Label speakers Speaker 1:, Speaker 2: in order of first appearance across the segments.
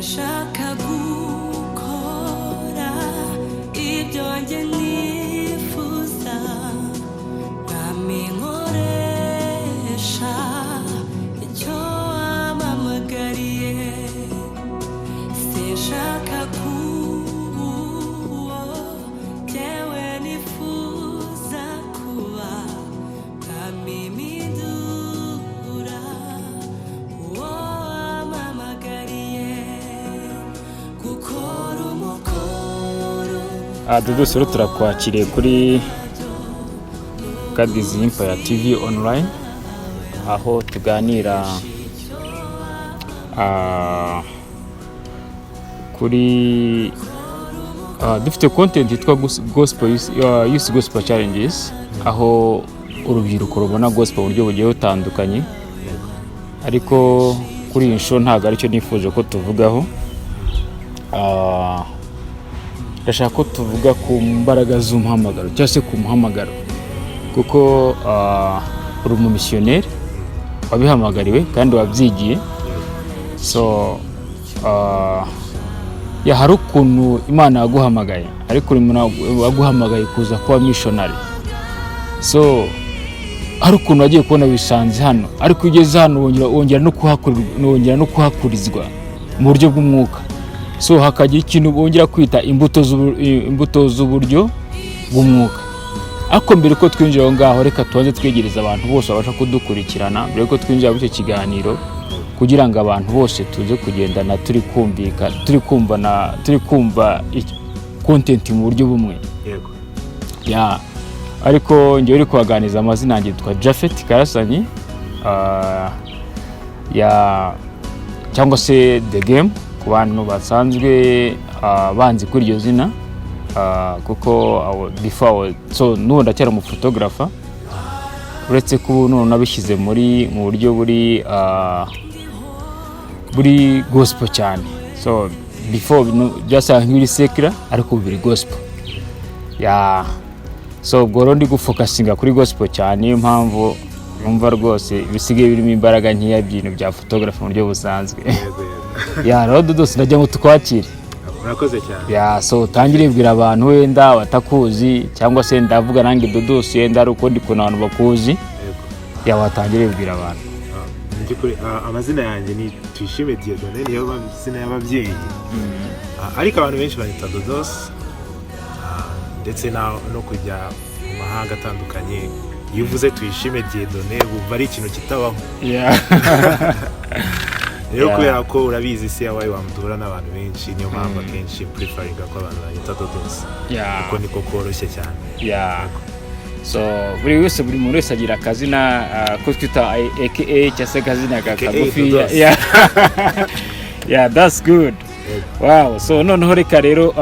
Speaker 1: sinshaka gukora ibyo njye nifuza nkoresha icyo wampamagariye sinshaka kuba jyewe nifuza kuba nkamimidura uwo wampamagariye gukora umukoro.
Speaker 2: Dodos rero turakwakiriye kuri Tugeze ya TV online aho tuganira kuri dufite content yitwa gospel youth gospel challenges aho urubyiruko rubona gospel mu buryo bugiye butandukanye, ariko kuri iyi show ntabwo aricyo nifuje ko tuvugaho. Ndashaka ko tuvuga ku mbaraga z'umuhamagaro cyangwa se ku muhamagaro, kuko uri umumisiyoneri wabihamagariwe kandi wabyigiye. So hari ukuntu Imana yaguhamagaye, ariko waguhamagaye kuza kuba missionary. So hari ukuntu wagiye kubona wisanze hano, ariko ugeze hano wongera no kuhakurizwa mu buryo bw'umwuka. So hakagira ikintu bongera kwita imbuto z'uburyo bw'umwuka. Ako mbere ko twinjira aho ngaho, reka tubanze twegereza abantu bose babasha kudukurikirana mbere ko twinjira muri icyo kiganiro, kugira ngo abantu bose tuze kugendana turi kumva content mu buryo bumwe.
Speaker 3: Yego.
Speaker 2: Ariko ngiye uri kubaganiza amazina yanjye yitwa Japhet Karasanyi, cyangwa se The Game ku bantu basanzwe banzi kuri iryo zina, kuko so n'ubu ndacyari mu photographer, uretse ko none nabishyize mu buryo buri gospel cyane. So before byasa nk'ibiri secular ariko biri gospel. So ubwo ndi gufokasinga kuri gospel cyane, niyo mpamvu numva rwose bisigaye birimo imbaraga nkiya by'ibintu bya photography mu buryo busanzwe. Rero Dodos najya ngo tukwakire.
Speaker 3: Murakoze cyane.
Speaker 2: So tangire bwira abantu wenda batakuzi, cyangwa se ndavuga nange Dodos yenda ari uko ndi kuna abantu bakuzi. Watangire bwira abantu.
Speaker 3: Amazina yanjye ni Tuyishime Diodone, niyo mazina y'ababyeyi. Ariko abantu benshi banyita Dodos, ndetse no kujya mu mahanga atandukanye. Iyo uvuze Tuyishime Diodone wumva ari ikintu kitabaho. Rero kubera ko urabizi se yabaye wamutura n'abantu benshi, niyo mpamvu akenshi preferinga ko abantu banyita Dodos. Kuko niko koroshye cyane.
Speaker 2: So buri muntu wese agira akazina ko twita AKA cyangwa se akazina kagufi. That's good. Wow. So noneho reka rero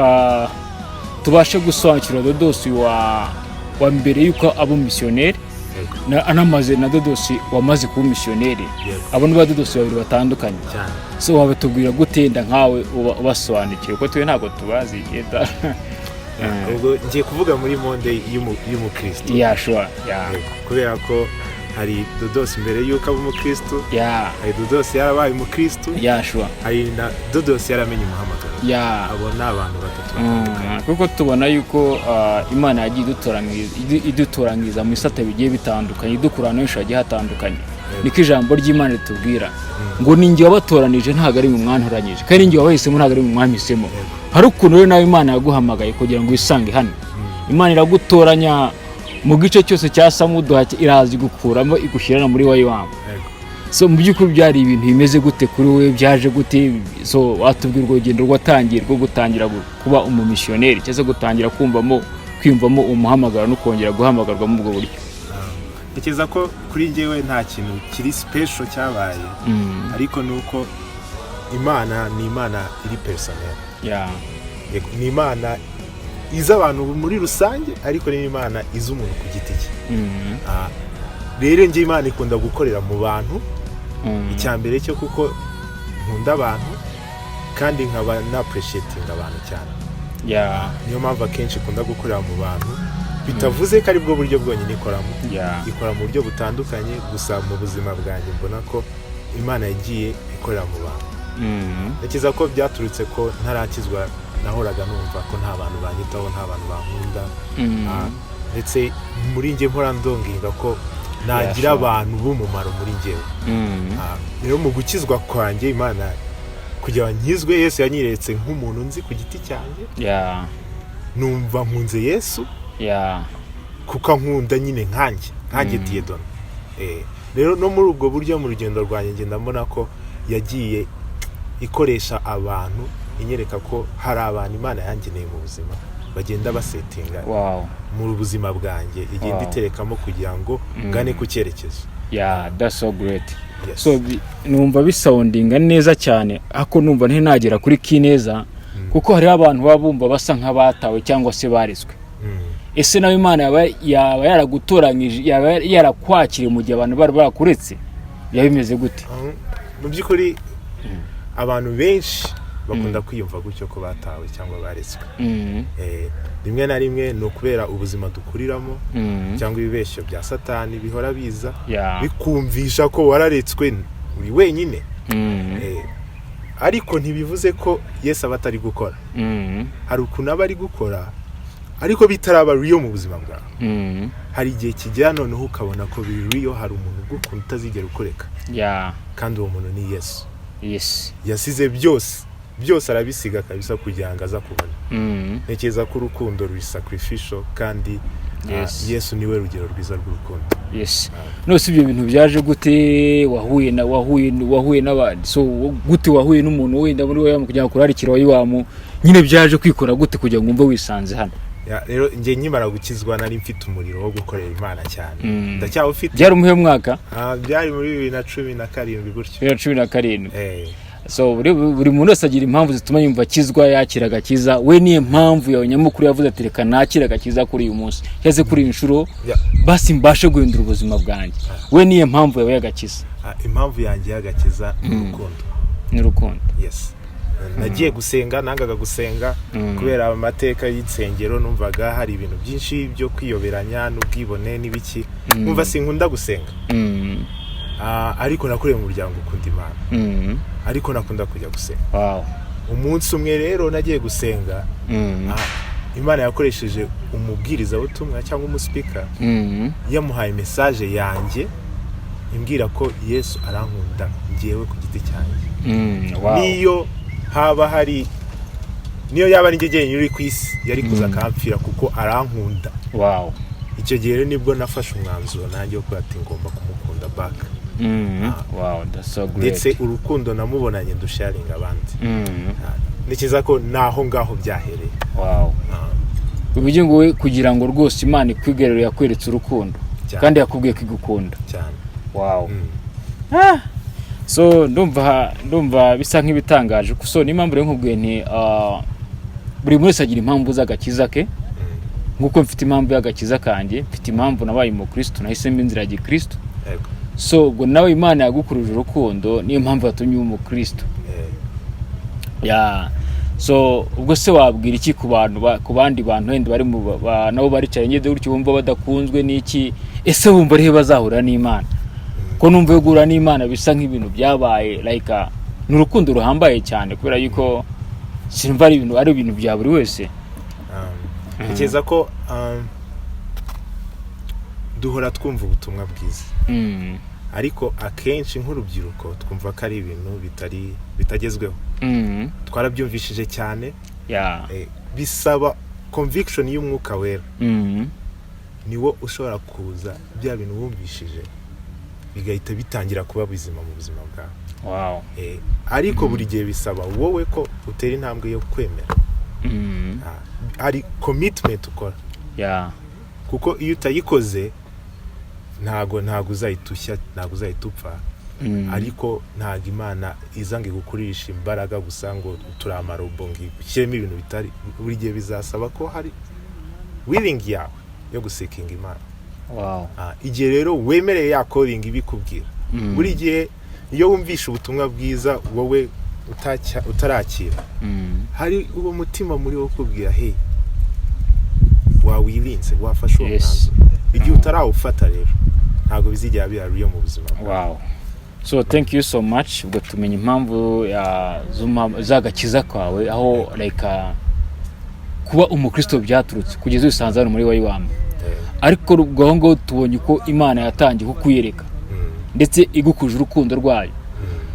Speaker 2: tubashe gusobanukira Dodos wa mbere yuko abo missionnaire anamaze na Dodos wamaze kuba missionnaire. Abo ni ba Dodos babiri batandukanye. So wabatubwira gutenda nkawe ubasobanukiye ko twe ntago tubazi yeda.
Speaker 3: Ubwo ngiye kuvuga muri monde y'umukristo.
Speaker 2: Sure.
Speaker 3: Kubera ko hari Dodos mbere yuko aba umukristo. Hari Dodos yarabaye umukristo.
Speaker 2: Sure.
Speaker 3: Hari na Dodos yaramenye umuhamagaro. Abo ni abantu batatu batandukanye.
Speaker 2: Kuko tubona yuko Imana yagiye idutoranyiriza mu isata bigiye bitandukanye, idukurana n'inshuro yagiye hatandukanye. Niko ijambo ry'Imana ritubwira ngo ninjye wabatoranije ntago ari mu mwantoranyije, kandi ninjye wabahisemo ntago ari mu mwamisemo. Hari ukuntu rero nawe Imana yaguhamagaye kugira ngo wisange hano. Imana iragutoranya mu gice cyose cya Samuduha, irazi gukuramo igushyirana muri wayo wangu. So mu by'ukuri byari ibintu bimeze gute kuri wowe, byaje gute? So watubwira urugendo rwatangiye rwo gutangira kuba umumissionnaire cyangwa gutangira kwiyumvamo umuhamagaro no kongera guhamagarwa mu bwo buryo.
Speaker 3: Ikeza ko kuri njyewe nta kintu kiri special cyabaye, ariko nuko Imana ni Imana iri personnel. Ni Imana iza abantu muri rusange, ariko ni Imana iza umuntu ku giti cye. Rero ngiye Imana ikunda gukorera mu bantu. Icyambere cyo kuko nkunda abantu kandi nkaba na appreciating abantu cyane. Niyo mpamvu akenshi ikunda gukorera mu bantu, bitavuze ko ari bwo buryo bwonyine ikoramo. Ikora mu buryo butandukanye, gusa mu buzima bwanjye mbona ko Imana yagiye ikorera mu bantu. ntekereza ko byaturutse ko ntarakizwa nahoraga numva ko nta bantu banyitaho nta bantu bankunda ndetse muri njye mpora ndonginga ko nagira abantu b'umumaro muri njyewe rero mu gukizwa kwanjye Imana kugira ngo nkizwe Yesu yanyiretse nk'umuntu nzi ku giti cyanjye numva nkunze Yesu kuko nkunda nyine nkanjye Tugeze rero no muri ubwo buryo mu rugendo rwanjye ngenda mbona ko yagiye ikoresha abantu inyereka ko hari abantu Imana yangeneye mu buzima bagenda basetinga mu buzima bwanjye igenda iterekamo kugira ngo ngane ku cyerekezo.
Speaker 2: That's so great. Yes. So numva bisoundinga neza cyane ako numva ntinagera kuri kineza kuko hari abantu babumva basa nk'abatawe cyangwa se barizwe. Ese nawe Imana yaba yaragutoranyije yaba yarakwakiriye mu gihe abantu bari bakuretse yabimeze gute?
Speaker 3: Mu by'ukuri abantu benshi bakunda kwiyumva gutyo ko batawe cyangwa baretswe. Rimwe na rimwe no kubera ubuzima dukuriramo cyangwa ibibeshyo bya Satani bihora biza bikumvisha ko wararetswe uri wenyine. Ariko ntibivuze ko Yesu aba atari gukora. Hari ukuntu aba ari gukora ariko bitaraba real mu buzima bwawe. Hari igihe kijya noneho ukabona ko biri real, hari umuntu ugukunda utazigera ukoreka. Kandi uwo muntu ni Yesu. Yasize byose arabisiga kabisa kugira ngo aza kubona. Ntekereza ko urukundo ruri sacrificial kandi Yesu niwe rugero rwiza rw'urukundo.
Speaker 2: No si ibyo bintu byaje gute wahuye n'abandi so gute wahuye n'umuntu wenda muri wowe kugira kurarikira wayiwamu nyine byaje kwikora gute kugira ngo umve wisanze hano?
Speaker 3: Rero nje nyimara gukizwa nari mfite umuriro wo gukorera Imana cyane. Ndacyawufite.
Speaker 2: Byari umuhe mwaka?
Speaker 3: Byari muri 2017 gutyo.
Speaker 2: 2017. So buri muntu wese agira impamvu zituma yumva akizwa yakira agakiza. We niye mpamvu yawe nyamukuru yavuze ati reka nakira agakiza kuri uyu munsi cyase kuri inshuro basi mbashe guhindura ubuzima bwanjye. We niye mpamvu yawe y'agakiza?
Speaker 3: Impamvu yanjye y'agakiza
Speaker 2: ni urukundo.
Speaker 3: Yes. Nagiye gusenga, nangaga gusenga kubera amateka y'insengero numvaga hari ibintu byinshi byo kwiyoberanya n'ubwibone n'ibiki. Numva sinkunda gusenga. Ariko nakureye mu muryango ukunda Imana. Ariko nakunda kujya gusenga. Umunsi umwe rero nagiye gusenga. Imana yakoresheje umubwiriza ubutumwa cyangwa umuspeaker yamuhaye message yanjye imbwira ko Yesu arankunda ngiyewe ku giti cyanjye. Niyo yaba ari njye uri ku isi yari kuza kampfira kuko arankunda. Icyo gihe rero nibwo nafashe umwanzuro nanjye ko ati ngomba kumukunda back.
Speaker 2: That's so great.
Speaker 3: Ndetse urukundo namubonanye ndusharinga abandi. Nikiza ko naho ngaho byahereye.
Speaker 2: Ubuje ngo we kugira ngo rwose Imana ikwigerero yakweretse urukundo kandi yakubwiye kwigukunda
Speaker 3: cyane.
Speaker 2: So ndumva bisa nk'ibitangaje kuko n'impamvu rero nkubwiye nti buri wese agira impamvu z'agakiza ke nkuko mfite impamvu y'agakiza kanjye, mfite impamvu nabaye mu Kristo nahise mbinzira ya Kristo. So ubwo nawe Imana yagukuruje urukundo niyo mpamvu yatumye mu Kristo. So ubwo se wabwira iki ku bandi bantu wenda bari nabo baricaye nyede gutyo bumva badakunzwe n'iki? Ese bumva arihe bazahura n'Imana? Ko numva yogura n'Imana bisa nk'ibintu byabaye like n'urukundo ruhambaye cyane kubera yuko simva ari ibintu bya buri wese.
Speaker 3: Ntekereza ko duhora twumva ubutumwa bwiza. Ariko akenshi nk'urubyiruko twumva ko ari ibintu bitagezweho. Twarabyumvishije cyane. Bisaba conviction y'umwuka wera. Niwo ushobora kuza bya bintu wumvishije bigahita bitangira kuba bizima mu buzima bwawe. Ariko buri gihe bisaba wowe ko utera intambwe yo kwemera. Ari commitment ukora. Kuko iyo utayikoze ntago uzayitushya, ntago uzayitupfa. Ariko ntago Imana izange gukurisha imbaraga gusa ngo turamarobo ngishyemo ibintu bitari. Buri gihe bizasaba ko hari willing yawe yo gusekinga Imana. Igihe rero wemereye ya calling ibikubwira. Buri gihe iyo wumvisha ubutumwa bwiza wowe utarakira hari uwo mutima muri wo kubwira hey wawirinze wafashe uwo mwanzuro. Igihe utarawufata rero ntago bizigera bihari yo mu buzima.
Speaker 2: So thank you so much. Ubwo tumenya impamvu zagakiza kwawe aho like kuba umukristo byaturutse kugeza usanze hano muri wayiwama. Ariko ubwo ngo tubonye ko Imana yatangiye kukuyereka ndetse igukuje urukundo rwayo.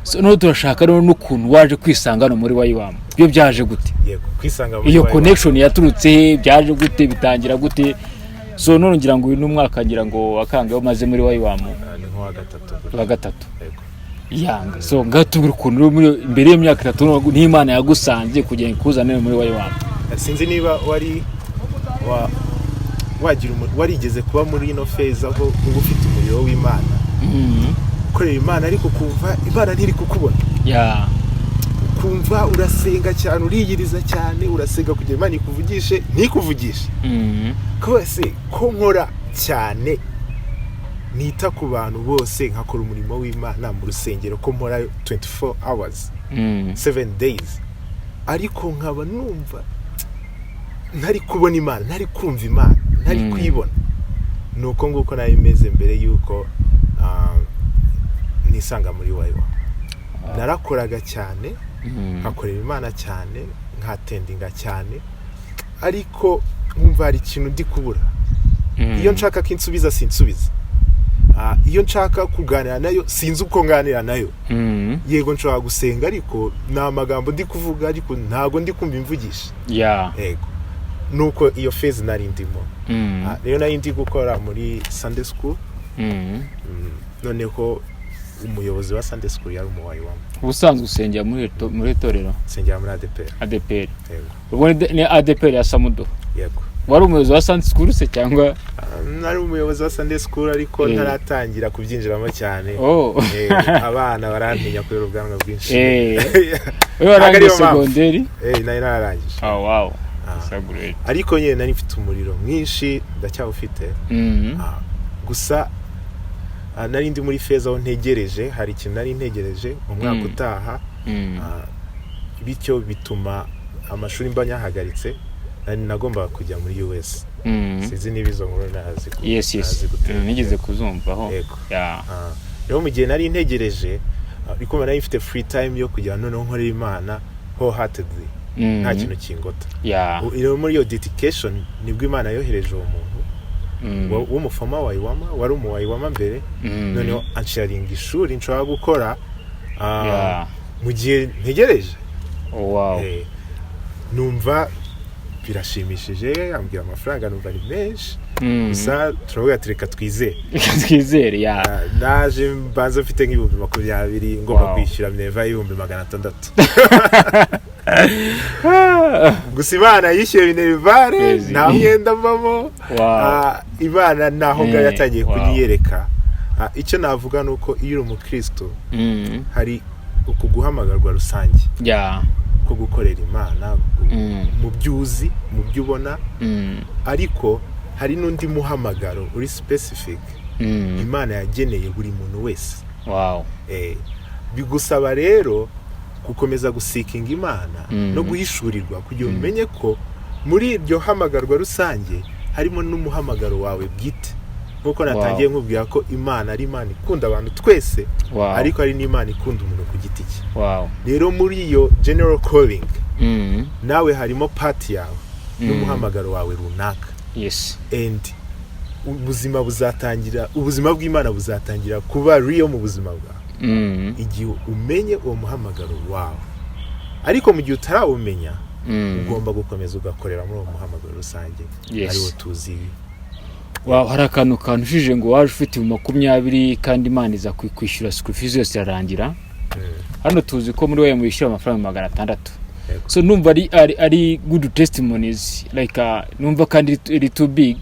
Speaker 2: So no turashaka rero n'ukuntu waje kwisanga hano muri wayiwama. Byo byaje gute?
Speaker 3: Yego, kwisanga muri
Speaker 2: iyo connection yaturutse byaje gute, bitangira gute? So none ngira ngo uyu n'umwaka ngira ngo akange bamaze muri wayiwama.
Speaker 3: Ni nko wa gatatu.
Speaker 2: Yego. Yanga. So ngatubura ukuntu muri imbere y'imyaka 3 n'Imana yagusanze kugenda kuzana muri wayiwama.
Speaker 3: Sinzi niba warigeze kuba muri ino phase aho uba ufite umuriro w'Imana. Ukorera Imana ariko kumva Imana ntiri kukubona. Kumva urasenga cyane, uriyiriza cyane, urasenga kugira Imana ikuvugishe, ntikuvugishe. Kose ko nkora cyane nita ku bantu bose nkakora umurimo w'Imana mu rusengero ko nkora 24 hours 7 days, ariko nkaba numva ntari kubona Imana, ntari kumva Imana, ntari kuyibona. Nuko nguko nayo imeze mbere yuko nisanga muri wayiwa. Narakoraga cyane, nkakorera Imana cyane, nkatendinga cyane, ariko nkumva hari ikintu ndi kubura. Iyo nshaka kinsubiza sinsubiza. Iyo nshaka kuganira nayo sinzi uko nganira nayo. Yego nshaka gusenga ariko nta magambo ndi kuvuga, ariko ntago ndi kumva imvugisha. Yego. Nuko iyo phase nari ndimo. Rero nari ndi gukora muri Sunday school. Noneho umuyobozi wa Sunday school yari umuwayiwama.
Speaker 2: Ubusanzwe usengera muri torero?
Speaker 3: Sengera muri ADPR.
Speaker 2: Yego. Ubwo ni ADPR ya Samudo?
Speaker 3: Yego.
Speaker 2: Wari umuyobozi wa Sunday school se cyangwa?
Speaker 3: Nari umuyobozi wa Sunday school ariko ntaratangira kubyinjiramo cyane. Abana barantinya kubera ubwanwa bwinshi.
Speaker 2: Wewe warangije secondary?
Speaker 3: Nari nararangije.
Speaker 2: Wow.
Speaker 3: Ariko nyine nari mfite umuriro mwinshi ndacyawufite. Gusa nari ndi muri phase aho ntegereje, hari ikintu nari ntegereje umwaka utaha. Bityo bituma amashuri mbanyahagaritse, nari nagomba kujya muri US. Sizi nibizo nkuru nazi.
Speaker 2: Yes. Nigeze kuzumvaho.
Speaker 3: Rero mu gihe nari ntegereje, ariko nari mfite free time yo kujya noneho nkorera Imana wholeheartedly. Nta kintu kingota. Iyo muri yo dedication nibwo Imana yohereje uwo muntu w'umufama wayiwama, wari umuwayiwama mbere, noneho ansharinga ishuri nshobora gukora mu gihe ntegereje. Numva birashimishije, ambwira amafaranga numva ni menshi. Gusa turavuga tureka twizere. Naje mbanza mfite nk'ibihumbi 20 ngomba kwishyura Neva y'ibihumbi 600. Gusa Imana yishyuye Minervare, nta mwenda mbamo. Imana naho ngaho yatangiye kuniyereka. Icyo navuga nuko iyo uri umukristo hari ukuguhamagarwa rusange. Ko gukorera Imana mu byuzi, mu byubona. Ariko hari n'undi muhamagaro uri specific Imana yageneye buri muntu wese. Bigusaba rero gukomeza guseekinga Imana no guhishurirwa kugira umenye ko muri iryo hamagarwa rusange harimo n'umuhamagaro wawe bwite. Nkuko natangiye nkubwira ko Imana ari Imana ikunda abantu twese, ariko ari n'Imana ikunda umuntu ku giti cye. Rero muri iyo general calling nawe harimo part yawe n'umuhamagaro wawe runaka. And ubuzima bw'Imana buzatangira kuba real mu buzima bwawe igihe umenye uwo muhamagaro wawe. Ariko mu gihe utarawumenya ugomba gukomeza ugakorera muri uwo muhamagaro rusange ariwo tuzi.
Speaker 2: Hari akantu kantushije ngo waje ufite 20 kandi Imana iza kwishyura school fees yose yarangira. Hano tuzi ko muri we mwishyura amafaranga 600. So numva ari good testimonies, like numva kandi iri too big.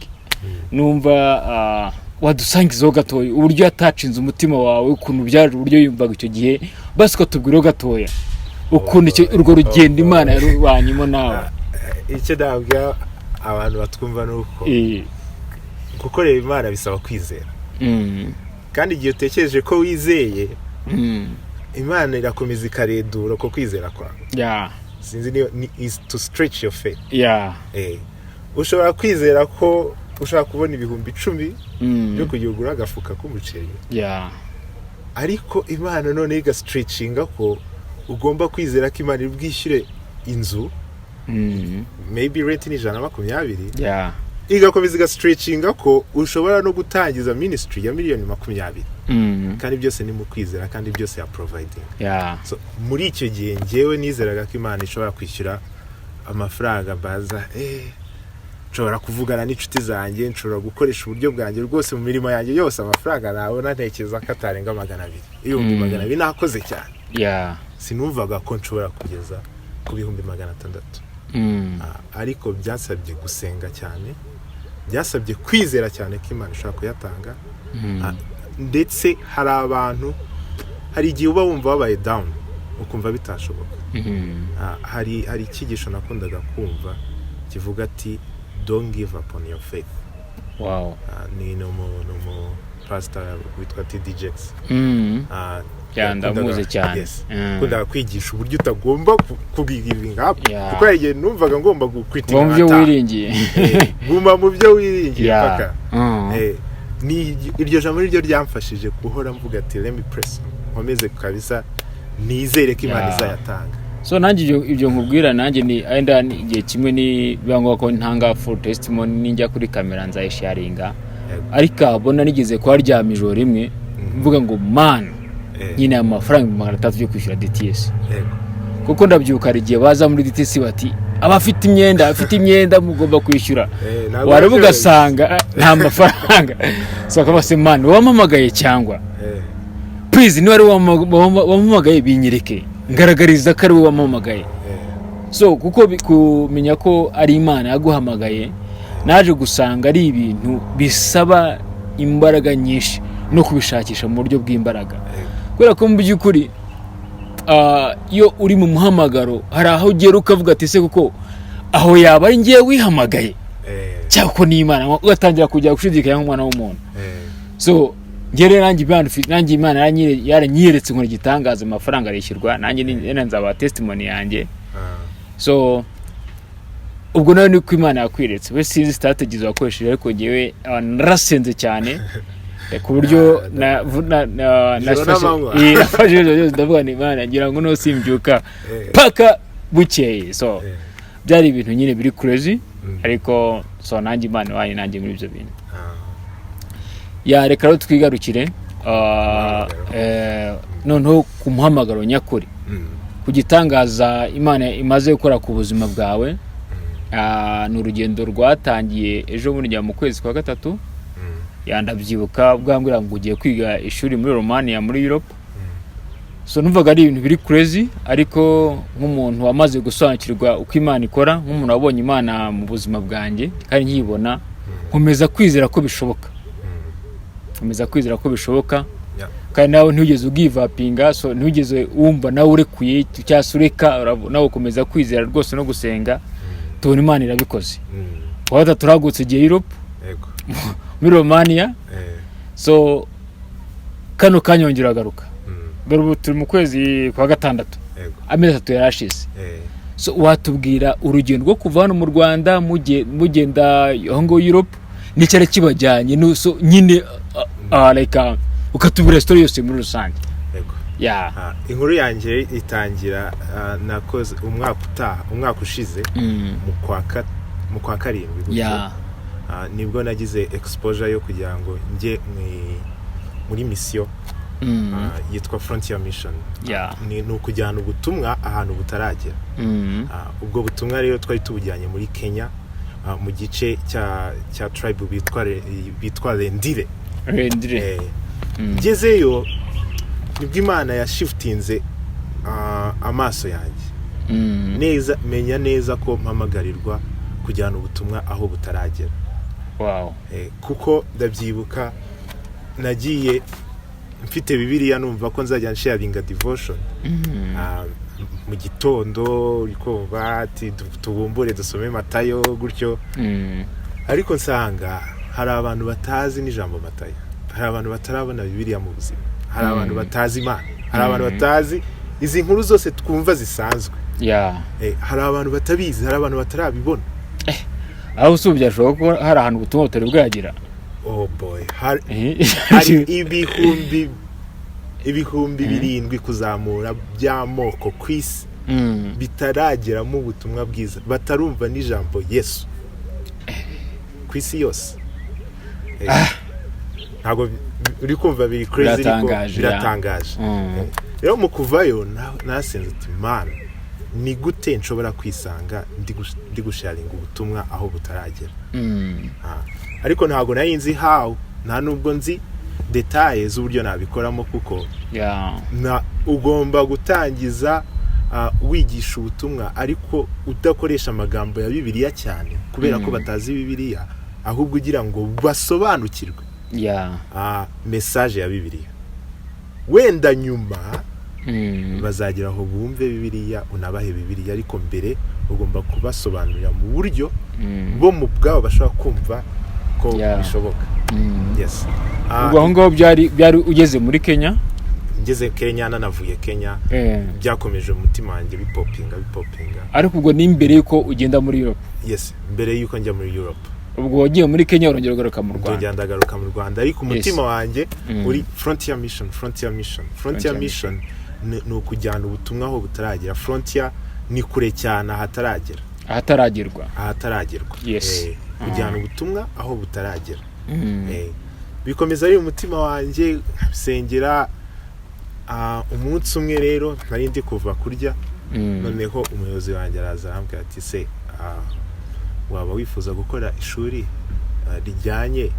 Speaker 2: Numva wadusangizeho gatoya uburyo yatacinze umutima wawe, ukuntu byaje, uburyo yumvaga icyo gihe, basi ko tubwiro gatoya ukuntu urwo rugendo Imana yarubanyimo nawe.
Speaker 3: Icyo ndabwira abantu batwumva nuko gukorera Imana bisaba kwizera. Kandi igihe utekereje ko wizeye, Imana irakomeza ikaredura ko kwizera kwawe. Sinzi ni is to stretch your faith. Ushobora kwizera ko ushaka kubona ibihumbi 10 byo kugura agafuka k'umuceri. ariko Imana none igastretchinga ko ugomba kwizera ko Imana ibwishyure inzu maybe rent ni 120 igakomeza igastretchinga ko ushobora no gutangiza ministry ya miliyoni 20 kandi byose ni mu kwizera kandi byose ya providing so muri icyo gihe ngewe nizeraga ko Imana ishobora kwishyura amafaranga baza nshobora kuvugana n'inshuti zanjye nshobora gukoresha uburyo bwanjye rwose mu mirimo yanjye yose amafaranga nabona ntekereza ko atarenga 200 iyo 200 nakoze cyane sinumvaga ko nshobora kugeza ku 600 ariko byasabye gusenga cyane byasabye kwizera cyane ko Imana ishobora kuyatanga ndetse hari abantu hari igihe uba wumva wabaye down ukumva bitashoboka hari icyigisho nakundaga kumva kivuga ati don't give up on your faith. Ni no pastor witwa Tugeze.
Speaker 2: Ndamuzi cyane.
Speaker 3: Kundaga kwigisha uburyo utagomba kugivinga up kuko igihe numvaga ngomba gukwitinga
Speaker 2: mu byo wiringiye.
Speaker 3: Guma mu byo wiringiye paka. Ni iryo jambo ryo ryamfashije guhora mvuga ati let me press nkomeze kabisa nizere ko Imana izayatanga.
Speaker 2: So nanjye ibyo nkubwira nanjye ni enda igihe kimwe ni byango ko ntanga full testimony ninjya kuri kamera nzayisharinga ariko abona nigeze kwa ryamijoro rimwe mvuga ngo man nyine amafaranga 300 yo kwishyura DTS kuko ndabyuka igihe baza muri DTS bati abafite imyenda mugomba kwishyura wari bugasanga nta mafaranga so akabase man wamamagaye cyangwa please ni wari wamamagaye binyereke ngaragariza ko ari we wamamagaye so kuko kumenya ko ari Imana yaguhamagaye naje gusanga ari ibintu bisaba imbaraga nyinshi no kubishakisha mu buryo bw'imbaraga kubera ko mu by'ukuri iyo uri mu muhamagaro hari aho ugera ukavuga ati se kuko aho yaba ari ngiye wihamagaye cyangwa ko ni Imana ugatangira kujya gushidikanya nk'umwana w'umuntu so ngere nanjye Imana yaranyeretse ngo gitangaza amafaranga arishyurwa nanjye nzaba testimony yanjye so ubwo nawe ni ko Imana yakwiretse we sinzi strategies wakoresheje ariko ngewe narasenze cyane ku buryo nafashije ndavuga ni Imana ngira ngo no simbyuka paka bukeye so byari ibintu nyine biri crazy ariko so nanjye Imana wayi nanjye muri ibyo bintu reka rero twigarukire noneho ku muhamagaro nyakuri kugitangaza Imana imaze gukora ku buzima bwawe ni urugendo rwatangiye ejo bundi mu kwezi kwa 3 yandabyibuka bwambwira ngo ugiye kwiga ishuri muri Romania muri Europe so numvaga ari ibintu biri crazy ariko nk'umuntu wamaze gusobanukirwa uko Imana ikora nk'umuntu wabonye Imana mu buzima bwanjye kandi nkibona nkomeza kwizera ko bishoboka kandi nawe ntugeze ugive upinga so ntugeze wumva nawe urekuye cyasureka nawe ukomeza kwizera rwose no gusenga tubona Imana irabikoze wada turagutse igihe Europe muri Romania so kano kanyongera garuka bero turi mu kwezi kwa 6 amezi 3 yarashize so watubwira urugendo rwo kuva hano mu Rwanda mugenda hongo Europe nicyare kibajyanye no so nyine like ukatubwira story yose muri rusange
Speaker 3: inkuru yanjye itangira nakoze umwaka ushize mu kwa 7 nibwo nagize exposure yo kugira ngo nje muri mission yitwa Frontier Mission ni ukujyana ubutumwa ahantu butaragera ubwo butumwa rero twari tubujyanye muri Kenya mu gice cya tribe bitwa Rendile ngezeyo nibwo Imana yashiftinze amaso yanjye menya neza ko mpamagarirwa kujyana ubutumwa aho butaragera kuko ndabyibuka nagiye mfite Bibiliya numva ko nzajya nsharinga devotion mu gitondo rikumva ati tubumbure dusome Matayo gutyo ariko nsanga hari abantu batazi n'ijambo Matayo hari abantu batarabona Bibiliya mu buzima hari abantu batazi Imana hari abantu batazi izi nkuru zose twumva zisanzwe hari abantu batabizi hari abantu batarabibona
Speaker 2: aho usubya shoko hari ahantu ubutumwa butari bwagira
Speaker 3: oh boy hari ibihumbi ibihumbi 7 kuzamura by'amoko kwisi bitaragera mu butumwa bwiza batarumva n'ijambo Yesu kwisi yose. Ntago uri kumva biri crazy biratangaje. Rero mu kuvayo nasenze ati Mana ni gute nshobora kwisanga ndi gusharinga ubutumwa aho butaragera. Ariko ntago nayinzi how, nta nubwo nzi details z'uburyo nabikoramo kuko na ugomba gutangiza wigisha ubutumwa ariko udakoresha amagambo ya Bibiliya cyane kubera ko batazi Bibiliya, ahubwo ugira ngo basobanukirwe message ya Bibiliya. Wenda nyuma bazagira aho bumve Bibiliya, unabahe Bibiliya, ariko mbere ugomba kubasobanurira mu buryo bo mu bwabo bashobora kumva ko bishoboka. Yes.
Speaker 2: Ubwo ngo byari ugeze muri Kenya?
Speaker 3: Ngeze Kenya, nanavuye Kenya. Byakomeje umutima wanjye bipopinga.
Speaker 2: Ariko ubwo ni imbere yuko ugenda muri Europe?
Speaker 3: Yes, mbere yuko njya muri Europe.
Speaker 2: Ubwo wagiye muri Kenya urongera ugaruka mu Rwanda?
Speaker 3: Ngenda ndagaruka mu Rwanda, ariko umutima wanjye uri Frontier Mission ni ukujyana ubutumwa aho butaragera. Frontier ni kure cyane
Speaker 2: ahataragerwa.
Speaker 3: Yes. Kujyana ubutumwa aho butaragera. Bikomeza ari umutima wanjye sengera. Umunsi umwe rero nari ndi kuva kurya, noneho umuyobozi wanjye araza arambwira ati se waba wifuza gukora ishuri rijyanye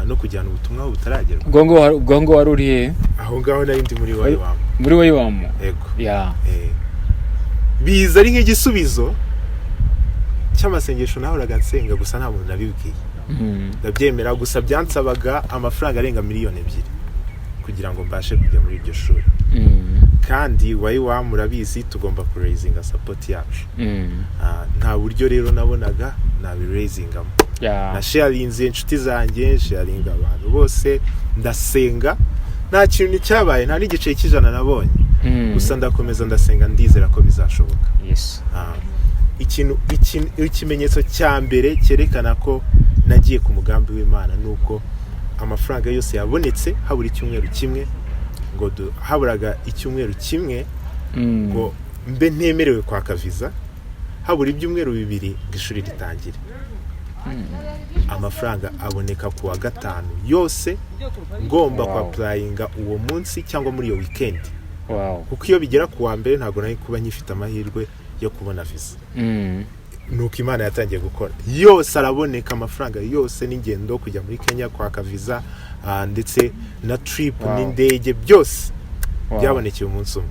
Speaker 3: no kujyana ubutumwa aho butaragerwa?
Speaker 2: Ubwo ngo wari uri he?
Speaker 3: Aho ngaho nari ndi muri Wayiwamu.
Speaker 2: Muri Wayiwamu?
Speaker 3: Yego. Biza ari nk'igisubizo cy'amasengesho nahoraga nsenga, gusa nta muntu nabibwiye. Ndabyemera, gusa byansabaga amafaranga arenga 2 miliyoni kugira ngo mbashe kujya muri iryo shuri. Kandi Wayiwamu murabizi tugomba kuraisinga support yacu. Nta buryo rero nabonaga nabiraisingamo. Na sharinze inshuti zanjye, sharinga abantu bose, ndasenga, nta kintu cyabaye, nta n'igice cy'ijana nabonye. Gusa ndakomeza ndasenga, ndizera ko bizashoboka.
Speaker 2: Yes.
Speaker 3: Ikimenyetso cya mbere cyerekana ko nagiye ku mugambi w'Imana nuko amafaranga yose yabonetse habura icyumweru kimwe, ngo haburaga icyumweru kimwe ngo mbe ntemerewe kwaka visa, habura ibyumweru 2 ngishuri ritangire. Amafaranga aboneka kuwa 5 yose, ngomba kwa applyinga uwo munsi cyangwa muri iyo weekend. Kuko iyo bigera kuwa mbere ntago nari kuba nyifite amahirwe yo kubona visa. Nuko Imana yatangiye gukora, yose araboneka, amafaranga yose n'ingendo kujya muri Kenya kwaka visa, ndetse na trip n'indege byose byabonekeye umunsi umwe.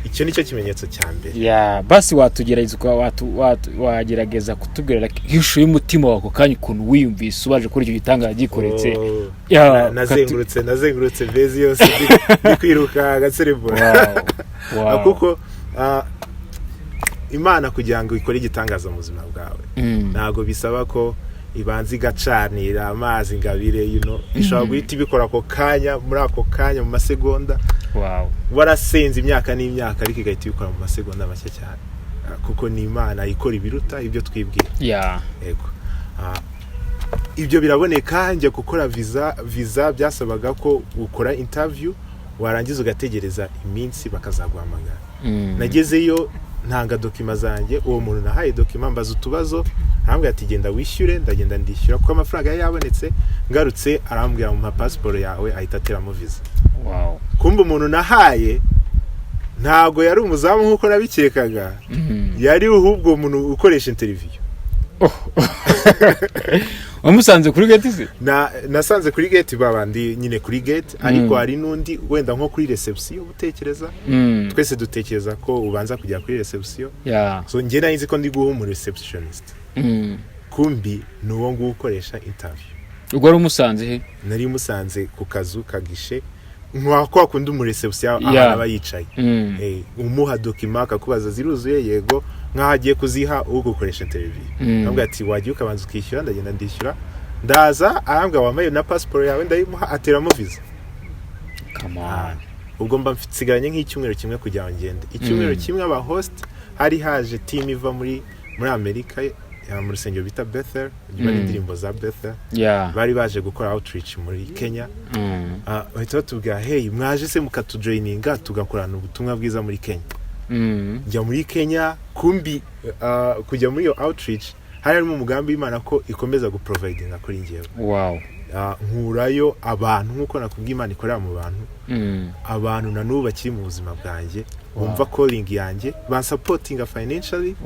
Speaker 3: Icyo nicyo kimenyetso cya mbere.
Speaker 2: Basi watugerageza wagerageza kutubwira hisho y'umutima wako kanya ukuntu wiyumvise ubaje kuri icyo gitanga gikoretse.
Speaker 3: Nazengurutse bezi yose kwiruka gaserebura. Kuko Imana kugira ngo ikore igitangaza mu buzima bwawe ntago bisaba ko ibanza igacanira amazi ngabire, ishobora guhita ibikora ako kanya, muri ako kanya mu masegonda. Warasenze imyaka n'imyaka ariko igahita ibikora mu masegonda make cyane, kuko ni Imana ikora ibiruta ibyo twibwira. Yego. Ibyo biraboneka. Njye gukora visa byasabaga ko ukora interview, warangiza ugategereza iminsi bakazaguhamagara. Nagezeyo ntanga dokima zanjye, uwo muntu nahaye dokima mbaza utubazo, arambwira ati genda wishyure, ndagenda ndishyura kuko amafaranga yabonetse. Ngarutse arambwira mu passport yawe ahita ateramo visa. Kumbe umuntu nahaye ntago yari umuzamu nkuko nabikekaga, yari ahubwo umuntu ukoresha interview.
Speaker 2: Wamusanze kuri gate se?
Speaker 3: Nasanze kuri gate babandi nyine kuri gate, ariko hari nundi wenda nko kuri reception ubutekereza. Twese dutekereza ko ubanza kujya kuri reception. So nge nayizi ko ndi guha mu receptionist. Kumbi nuwo ngo ukoresha interview.
Speaker 2: Ubwo ari umusanze he?
Speaker 3: Nari musanze ku kazu kagishe nkwa kundi mu reception aba yicaye. Umuha dokima akakubaza ziruzuye, yego, nkahagiye kuziha ugukoresha interview. Nambwa ati wagiye ukabanza ukishyura, ndagenda ndishyura, ndaza arambwa wamaye na passport yawe, ndayimuha ateramo visa.
Speaker 2: Come on.
Speaker 3: Ubwo mba mfitigaranye nk'icyumweru kimwe kujya ngende. Icyumweru kimwe aba host hari haje team iva muri Amerika mu rusengero bita Bethel bari indirimbo za Bethel bari baje gukora outreach muri Kenya bahita batubwira hey mwaje se mukatujoininga tugakorana ubutumwa bwiza muri Kenya njya muri Kenya kumbi kujya muri yo outreach harimo umugambi w'Imana ko ikomeza guprovidinga kuri ngewe nkurayo abantu nkuko nakubwiye Imana ikorera mu bantu abantu nanubu bakiri mu buzima bwanjye bumva calling yanjye ban supportinga financially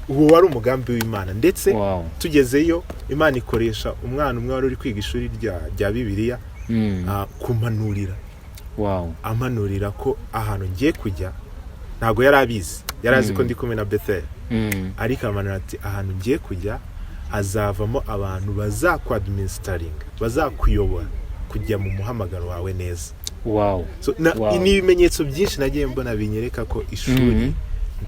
Speaker 3: uwo wari umugambi w'Imana ndetse tugezeyo Imana ikoresha umwana umwe wari uri kwiga ishuri rya Bibiliya kumpanurira amanurira ko ahantu ngiye kujya ntago yarabizi yarazi ko ndi kumwe na Bethel ariko amanura ati ahantu ngiye kujya azavamo abantu bazakwadministering bazakuyobora kujya mu muhamagaro wawe neza so ni ibimenyetso byinshi nagiye mbona binyereka ko ishuri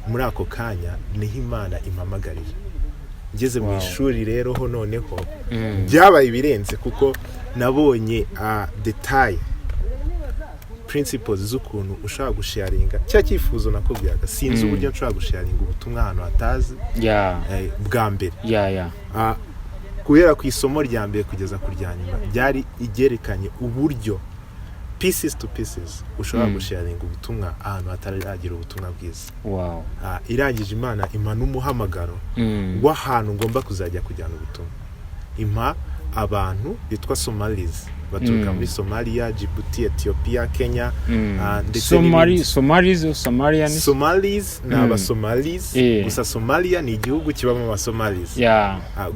Speaker 3: muri ako kanya niho Imana impamagarira ngeze mu ishuri rero ho noneho byabaye ibirenze kuko nabonye detail principles z'ukuntu ushaka gusharinga cya cyifuzo nakubwiraga sinzi uburyo nshaka gusharinga ubutumwa ahantu hatazi bwa mbere kubera ku isomo rya mbere kugeza ku rya nyuma byari igerekanye uburyo pieces to pieces ushobora gusharinga ubutumwa ahantu hataragira ubutumwa bwiza irangije Imana imana umuhamagaro w'ahantu ngomba kuzajya kujyana ubutumwa impa abantu bitwa Somalis baturuka muri Somalia, Djibouti, Ethiopia, Kenya Somalis n'aba Somalis gusa Somalia ni igihugu kibamo aba Somalis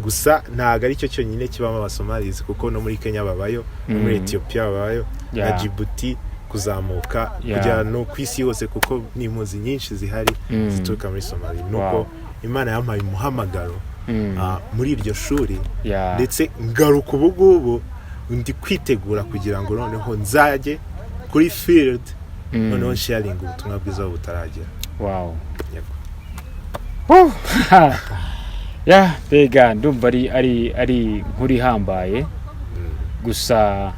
Speaker 3: gusa ntago ari cyo cyonyine kibamo aba Somalis kuko no muri Kenya babayo no muri Ethiopia babayo na Djibouti kuzamuka kujya no kwisi yose kuko ni impunzi nyinshi zihari zituruka muri Somalia nuko Imana yampaye umuhamagaro muri iryo shuri ndetse ngaruka ubugubu ndi kwitegura kugira ngo noneho nzajye kuri field noneho sharing ubutumwa bwiza butaragera
Speaker 2: mbega ndumva ari nkuri hambaye gusa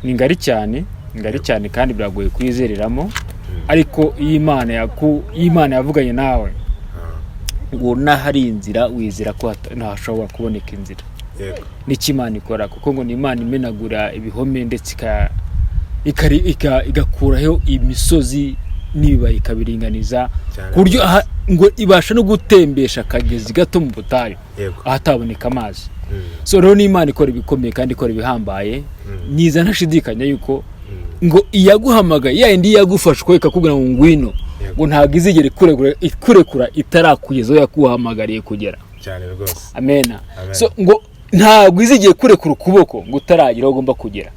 Speaker 2: ni ngari cyane kandi biragoye kwizereramo ariko Imana yavuganye nawe ngo nahari inzira wizera ko ntashobora kuboneka inzira n'ikimana ikora kuko ngo ni Imana imenagura ibihome ndetse igakuraho imisozi niba ikabiringaniza ku buryo ngo ibasha no gutembesha akagezi gato mu butayu ahataboneka amazi so rero ni Imana ikora ibikomeye kandi ikora ibihambaye niza ntashidikanya yuko ngo iyaguhamagaye yindi yagufashwe ikakubwira ngo ngwino ngo ntago izigere ikurekura itarakuyezo yakuhamagariye kugera
Speaker 3: cyane rwose
Speaker 2: amena so ngo ntago izigere kurekura ukuboko ngo utaragira ugomba kugera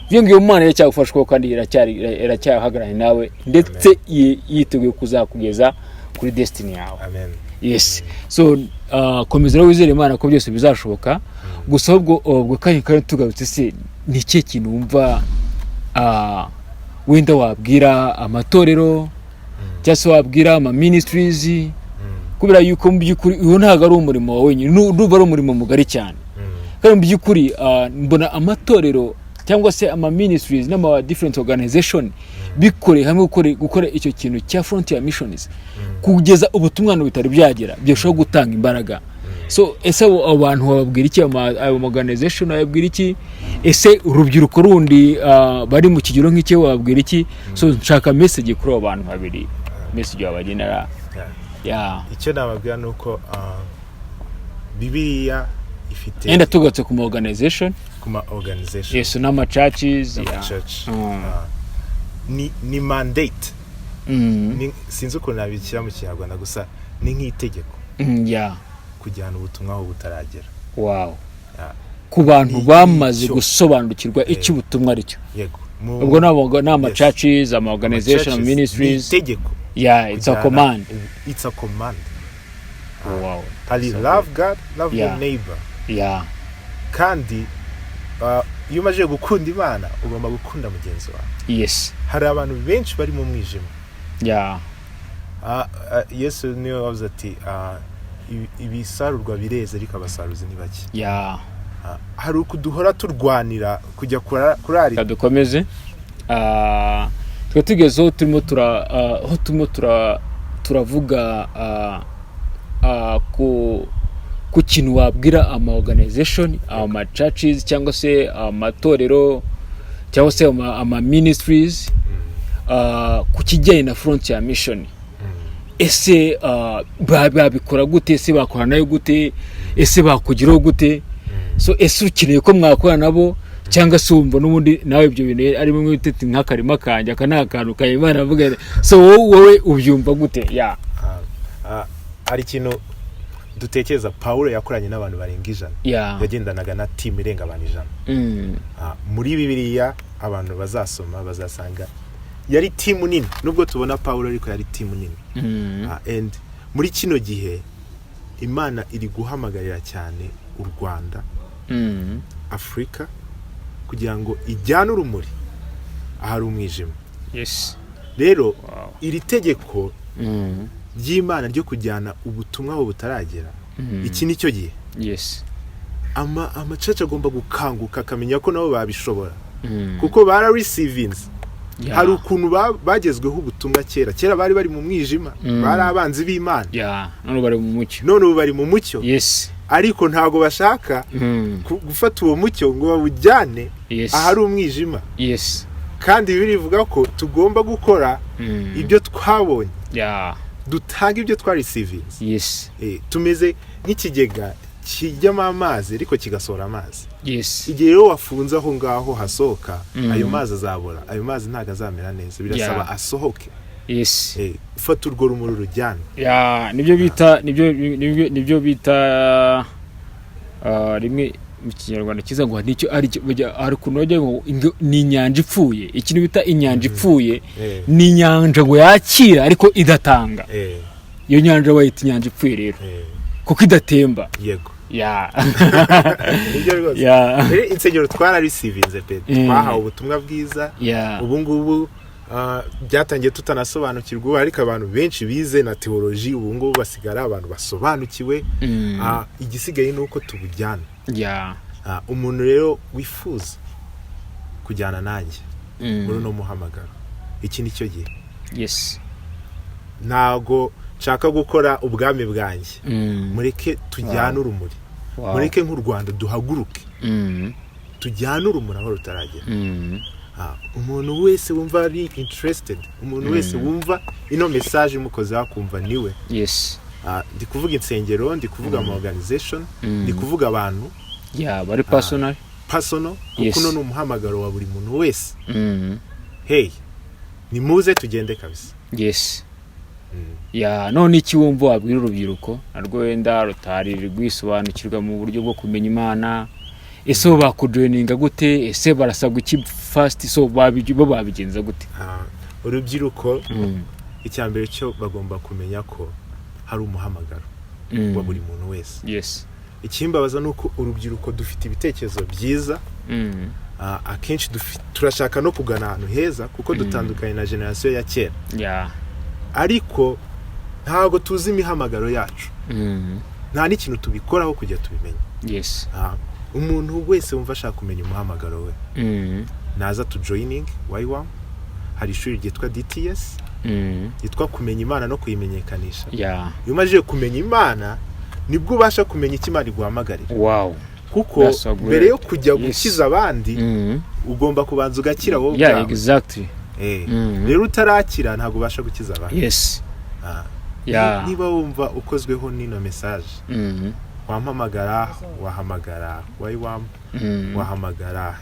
Speaker 2: byo ngiyo Imana yacyagufashwe kandi iracyahagaranye nawe ndetse yiteguye kuzakugeza kuri destiny yawe yes so komeza wizere Imana ko byose bizashoboka gusa ubwo kandi tugarutse se ni cye kintu wumva wenda wabwira amatorero cyase wabwira ama ministries kubera yuko mu byukuri uwo ntago ari umurimo wawe wenyine n'uruva ari umurimo mugari cyane kandi mu byukuri mbona amatorero cyangwa se ama ministries n'ama different organization bikore hamwe gukora icyo kintu cya frontier missions kugeza ubutumwa no bitari byagera byosho gutanga imbaraga so ese abantu bababwira iki ama organization babwira iki ese urubyiruko rundi bari mu kigero nk'icye babwira iki so nshaka message kuri abo bantu babiri message yabagenera
Speaker 3: icyo nababwira nuko Bibiliya ifite
Speaker 2: enda tugatse ku organization yes n'ama churches
Speaker 3: ni mandate sinzi uko nabikira mu Kinyarwanda gusa ni nk'itegeko kujyana ubutumwa aho butaragera
Speaker 2: ku bantu bamaze gusobanukirwa icyo ubutumwa ari cyo ubwo nabo n'ama churches ama organization ministries
Speaker 3: itegeko
Speaker 2: it's a command
Speaker 3: love God love your neighbor kandi iyo umaze gukunda Imana ugomba gukunda mugenzi wawe
Speaker 2: yes
Speaker 3: hari abantu benshi bari mu mwijima Yesu niyo wavuze ati ibisarurwa bireze ariko abasaruzi ni bake hari ukuduhora turwanira kujya kurari
Speaker 2: dukomeze twe tugezeho turimo turavuga ku kintu wabwira ama organization ama churches cyangwa se amatorero cyangwa se ama ministries ku kijyanye na frontier mission. Ese babikora gute? Ese bakora nayo gute? Ese bakugiraho gute? So ese ukeneye ko mwakora nabo cyangwa se wumva n'ubundi nawe ibyo bintu ari bimwe bitete nk'akarima kanje akanakantu kayimana avuga. So wowe ubyumva gute?
Speaker 3: ari kintu dutekereza Paulo yakoranye n'abantu barenga 100 yagendanaga na team irenga abantu 100. Muri Bibiliya abantu bazasoma bazasanga yari team nini, nubwo tubona Paulo ariko yari team nini. And muri kino gihe Imana iri guhamagarira cyane u Rwanda, Afrika, kugira ngo ijyane urumuri ahari umwijima.
Speaker 2: Yes.
Speaker 3: Rero iri tegeko ry'Imana ryo kujyana ubutumwa aho butaragera, iki nicyo gihe.
Speaker 2: Yes.
Speaker 3: Amacaca agomba gukanguka akamenya ko nabo babishobora, kuko bara receivings. Hari ukuntu bagezweho ubutumwa kera bari mu mwijima, bari abanzi b'Imana.
Speaker 2: None bari mu mucyo.
Speaker 3: None ubu bari mu mucyo.
Speaker 2: Yes.
Speaker 3: Ariko ntago bashaka gufata uwo mucyo ngo bawujyane ahari umwijima.
Speaker 2: Yes.
Speaker 3: Kandi birivuga ko tugomba gukora ibyo twabonye. Dutanga ibyo twa receivings.
Speaker 2: Yes.
Speaker 3: Tumeze nk'ikigega kijyamo amazi ariko kigasohora amazi.
Speaker 2: Yes.
Speaker 3: Igihe rero wafunze aho ngaho hasohoka, ayo mazi azabora, ayo mazi ntago azamera neza, birasaba asohoke.
Speaker 2: Yes.
Speaker 3: Ufata urwo rumuri rujyana.
Speaker 2: Nibyo bita rimwe mu Kinyarwanda kiza ngo nicyo ari kunoje ngo ni inyanja ipfuye. Ikintu bita inyanja ipfuye ni inyanja ngo yakira ariko idatanga. Iyo nyanja bayita inyanja ipfuye rero kuko idatemba.
Speaker 3: Yego.
Speaker 2: Nibyo
Speaker 3: rwose. Insengero twara receivings pe. Twahawe ubutumwa bwiza. Ubu ngubu byatangiye tutanasobanukirwa, ariko abantu benshi bize na theology ubu ngubu basigara abantu basobanukiwe. Igisigaye nuko tubujyana. Umuntu rero wifuza kujyana nanjye muri no muhamagaro, iki nicyo gihe.
Speaker 2: Yes.
Speaker 3: Nago nshaka gukora ubwami bwanjye, mureke tujyane urumuri. Mureke nk'u Rwanda duhaguruke tujyane urumuri aho rutaragera. Umuntu wese wumva ari interested, umuntu wese wumva ino message imukoze akumva niwe.
Speaker 2: Yes.
Speaker 3: Ndi kuvuga insengero, ndi kuvuga ama organization, ndi kuvuga abantu
Speaker 2: bari personal
Speaker 3: kuko no umuhamagaro wa buri muntu wese. Hey, ni muze tugende kabisa.
Speaker 2: Yes. None iki wumva wabwira urubyiruko narwo wenda rutari rwisobanukirwa mu buryo bwo kumenya Imana? Ese bakujoininga gute? Ese barasabwa iki first? So babigenza gute?
Speaker 3: Urubyiruko icyambere cyo bagomba kumenya ko hari umuhamagaro wa buri muntu wese.
Speaker 2: Yes.
Speaker 3: Ikimbabaza nuko urubyiruko dufite ibitekerezo byiza. Akenshi turashaka no kugana ahantu heza kuko dutandukanye na generation ya kera. Ariko ntago tuzi imihamagaro yacu. Nta n'ikintu tubikoraho kujya tubimenya.
Speaker 2: Yes.
Speaker 3: Umuntu wese wumva ashaka kumenya umuhamagaro we naza to joining YWAM. Hari ishuri ryitwa DTS yitwa kumenya Imana no kuyimenyekanisha. Iyo umaze kumenya Imana nibwo ubasha kumenya icyo Imana iguhamagarira. Kuko mbere yo kujya gukiza abandi ugomba kubanza ugakira wowe.
Speaker 2: Exactly.
Speaker 3: Rero utarakira ntago ubasha gukiza abandi.
Speaker 2: Yes.
Speaker 3: Niba wumva ukozweho n'ino message, wampamagara, wahamagara YWAM, wahamagara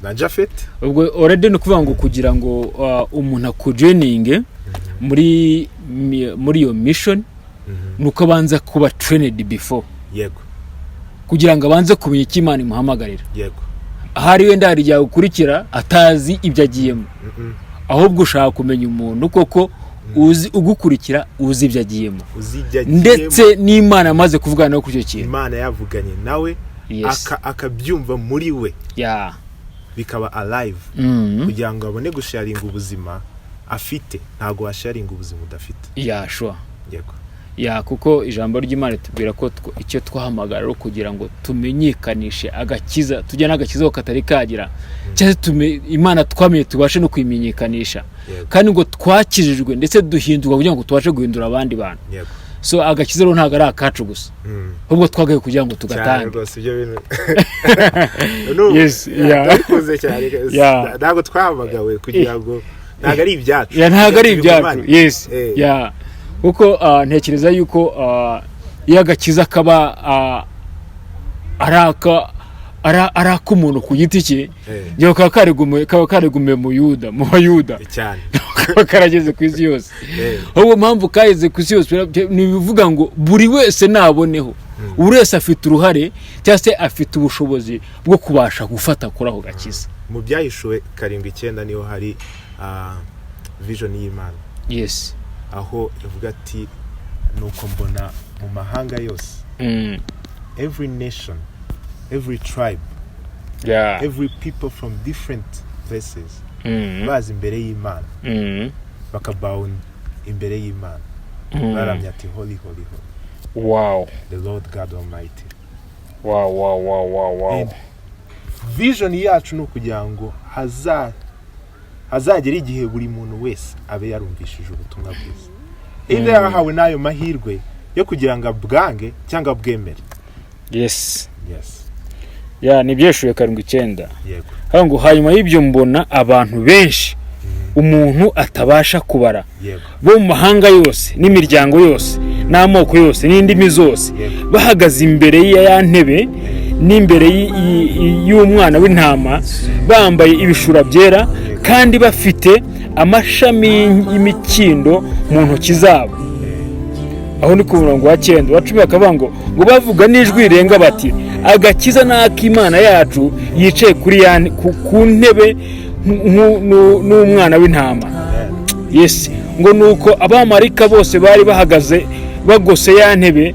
Speaker 3: na Jafet.
Speaker 2: Ubwo already no kuvuga ngo kugira ngo umuntu akujoininge muri iyo mission nuko abanza kuba trained before.
Speaker 3: Yego.
Speaker 2: Kugira ngo abanze kumenya icyo Imana imuhamagarira.
Speaker 3: Yego.
Speaker 2: Ahari wenda hari jya gukurikira atazi ibyo agiyemo. Ahubwo ushaka kumenya umuntu koko uzi ugukurikira, uzi ibyo agiyemo. Ndetse n'Imana amaze kuvugana no kuri icyo kintu.
Speaker 3: Imana yavuganye nawe akabyumva muri we. Bikaba alive. Kugira ngo abone gusharinga ubuzima afite, ntago washaringa ubuzima udafite.
Speaker 2: Sure.
Speaker 3: Yego.
Speaker 2: ya kuko ijambo ry'Imana tubwira ko icyo twahamagara ari kugira ngo tumenyekanishe agakiza tujya n'agakiza katari kagira cyane Imana twamenye tubashe no kwimenyekanisha kandi ngo twakijijwe ndetse duhindurwa kugira ngo tubashe guhindura abandi bantu so agakiza rero ntago ari akacu gusa ahubwo twagaye kugira ngo tugatange
Speaker 3: yes ndakuze cyane ntago twahamagawe kugira ngo ntago ari ibyacu
Speaker 2: ntago ari ibyacu yes kuko ntekereza yuko iyo agakiza kaba araka umuntu ku giti cye ngiye kaba karegume mu bayuda
Speaker 3: cyane
Speaker 2: karageze ku isi yose ahubwo mpamvu kageze ku isi yose nibivuga ngo buri wese naboneho buri wese afite uruhare cyangwa se afite ubushobozi bwo kubasha gufata kuri aho gakiza
Speaker 3: mu byahishuwe 7:9 niho hari vision y'Imana
Speaker 2: yes
Speaker 3: aho ivuga ati nuko mbona mu mahanga yose every nation, every tribe, every people from different places bazi imbere y'Imana bakabaho imbere y'Imana baramya ati holy holy holy
Speaker 2: wow
Speaker 3: the Lord God Almighty.
Speaker 2: Wow.
Speaker 3: Vision yacu no kugira ngo hazagera igihe buri muntu wese abe yarumvishije ubutumwa bwiza inde yahawe nayo mahirwe yo kugira ngo abwange cyangwa bwemere.
Speaker 2: Yes ni byeshuye 7:9 yego ngo hanyuma y'ibyo mbona abantu benshi umuntu atabasha kubara bo mu mahanga yose n'imiryango yose n'amoko yose n'indimi zose bahagaze imbere ya ntebe n'imbere y'umwana w'intama bambaye ibishura byera kandi bafite amashami y'imikindo mu ntoki zabo. Aho ni ku murongo wa 9 wa 10 akavuga ngo bavuga n'ijwi rirenga bati agakiza n'ak'Imana yacu yicaye kuri ku ntebe n'umwana w'intama. Yes ngo nuko abamarika bose bari bahagaze bagose ya ntebe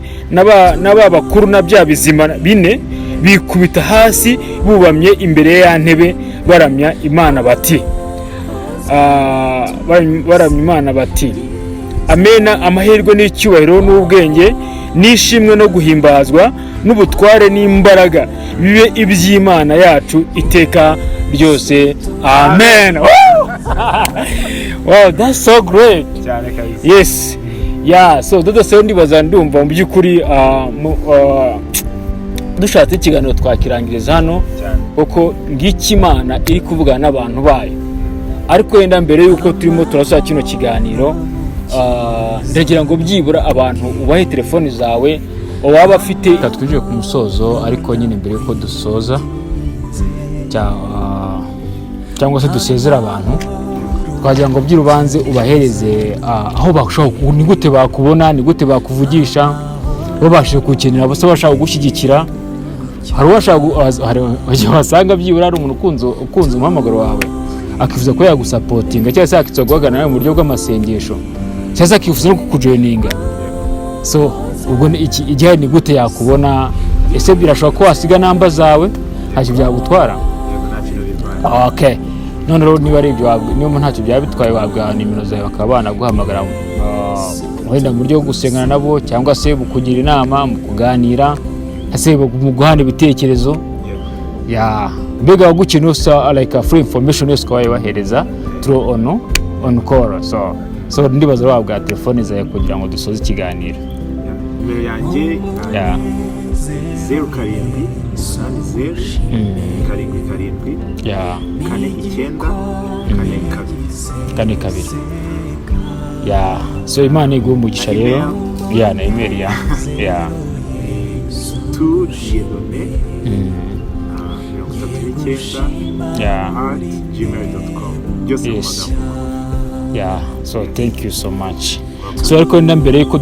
Speaker 2: n'ababakuru na bya bizima bine bikubita hasi bubamye imbere ya ntebe baramya Imana bati amena amahirwe n'icyubahiro n'ubwenge n'ishimwe no guhimbazwa n'ubutware n'imbaraga bibe iby'Imana yacu iteka ryose amen. Wow, that's so great. Yes so Dodos ndibaza ndumva mu byukuri dushatse ikiganiro twakirangiriza hano kuko ngiki Imana iri kuvugana n'abantu bayo ariko yenda mbere yuko turimo turasaba kino kiganiro ndagira ngo byibura abantu ubahe telefoni zawe waba afite twinjiye ku musozo ariko nyine mbere yuko dusoza cyangwa se dusezera abantu twagira ngo by'irubanze ubahereze aho bashaka ni gute bakubona ni gute bakuvugisha babashije kukenera bose bashaka gushyigikira hari wasanga byibura ari umuntu ukunze umuhamagaro wawe akifuza ko yagusapotinga cyangwa se akifuza guhagana nawe mu buryo bw'amasengesho cyangwa se akifuza no kukujoininga so ubwo igihe ni gute yakubona ese birashobora ko wasiga namba zawe ntacyo byagutwara okay none rero niba ari ibyo niba ntacyo byabitwaye wabwa nimero zawe bakaba banaguhamagara wenda mu buryo bwo gusengana nabo cyangwa se kugira inama mu kuganira ase mu guhana ibitekerezo mbega wagukeneye like free information yose kwaye wahereza through on call so ndibaza wabwa telefone zawe kugira ngo dusoze ikiganiro.
Speaker 3: Nimero yanjye 07
Speaker 2: 7 so Imana iguhe umugisha rero na email ya
Speaker 3: gmail.com.
Speaker 2: So thank you so much. So ariko wenda mbere yuko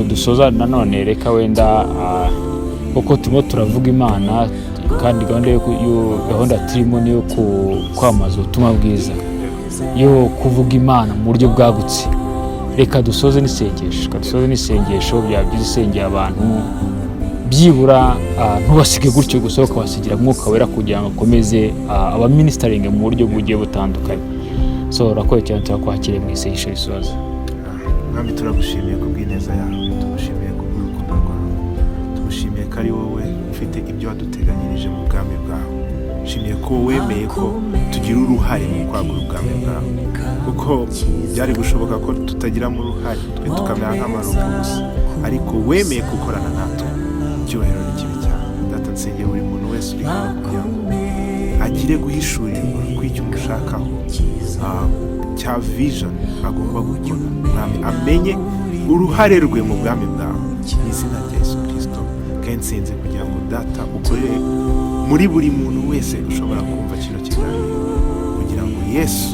Speaker 2: dusoza nanone reka wenda uko turimo turavuga Imana kandi gahunda turimo niyo kwamaza ubutumwa bwiza yo kuvuga Imana mu buryo bwagutse. Reka dusoze n'isengesho byabyiza isengera abantu byibura ntubasige gutyo gusa ukabasigira mwuka wera kugira ngo akomeze abaministering mu buryo bugiye butandukanye. So rakoye cyane twakwakire mu isengesho risoza.
Speaker 3: Nami turagushimiye kubw'ineza yawe. ibyo waduteganyirije mu bwami bwawe. Nshimiye ko wemeye ko tugira uruhare mu kwagura ubwami bwawe, kuko byari gushoboka ko tutagiramo uruhare, twe tukamera nk'amarobo gusa, ariko wemeye gukorana natwe. Icyubahiro ni kibi cyane. Data, nsengera buri muntu wese uri hano kugira ngo agire guhishurirwa kw'icyo umushakaho, cya vision agomba gukora. Mwami, amenye uruhare rwe mu bwami bwawe, mu izina rya Yesu Kristo. Kandi nsinze kugira ngo Data ukorere muri buri muntu wese ushobora kumva kino kiganiro, kugira ngo Yesu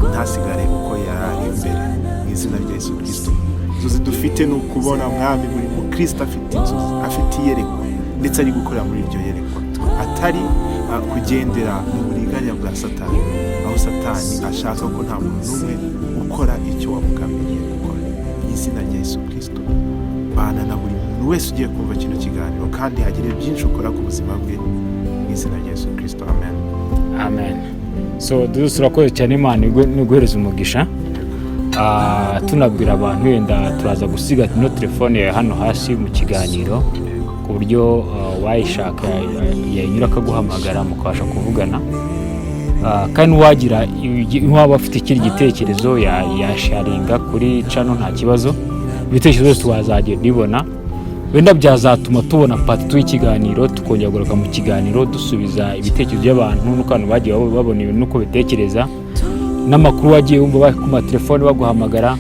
Speaker 3: ntasigare uko yari ari imbere, mu izina rya Yesu Kristo. Inzozi dufite ni ukubona Mwami buri mukristo afite inzozi, afite iyerekwa, ndetse ari gukorera muri iryo yerekwa, atari kugendera mu buriganya bwa Satani, aho Satani ashaka ko nta muntu n'umwe ukora icyo wamugambiriye gukora. Mu izina rya Yesu Kristo, bana na buri muntu wese ugiye kumva kino kiganiro, kandi hagire byinshi ukora ku buzima bwe, mu izina rya Yesu Kristo. Amen.
Speaker 2: Amen. So Dodos, urakoze cyane, Imana iguhereza umugisha. Tunabwira abantu, wenda turaza gusiga no telefone yawe hano hasi mu kiganiro, ku buryo wayishaka yanyura akaguhamagara mukabasha kuvugana. Kandi wagira waba afite ikindi gitekerezo yasharinga kuri channel, nta kibazo. Ibitekerezo byose twazagenda nibona, wenda byazatuma tubona part 2 y'ikiganiro, tukongera kugaruka mu kiganiro dusubiza ibitekerezo by'abantu n'uko abantu bagiye babona ibintu uko bitekereza, n'amakuru wagiye wumva ku matelefone baguhamagara,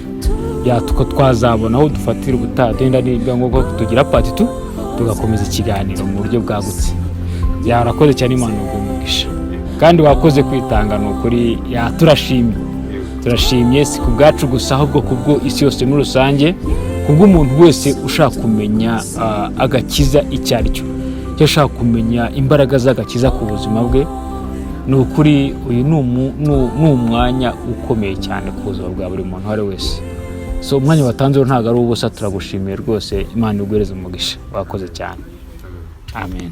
Speaker 2: tuko twazabona aho dufatira ubutaha. Wenda niba ngombwa tugira part 2 tugakomeza ikiganiro mu buryo bwagutse. Yarakoze cyane, Imana igumisha, kandi wakoze kwitanga. N'ukuri turashimye, si ku bwacu gusa, ahubwo kubwo isi yose muri rusange, kubwo umuntu wese ushaka kumenya agakiza icyo ari cyo, ushaka kumenya imbaraga z'agakiza ku buzima bwe. Ni ukuri uyu ni umwanya ukomeye cyane ku buzima bwa buri muntu wari wese. So umwanya watanze ntabwo ari ubusa, turagushimiye rwose. Imana iguhereze umugisha, wakoze cyane. Amen.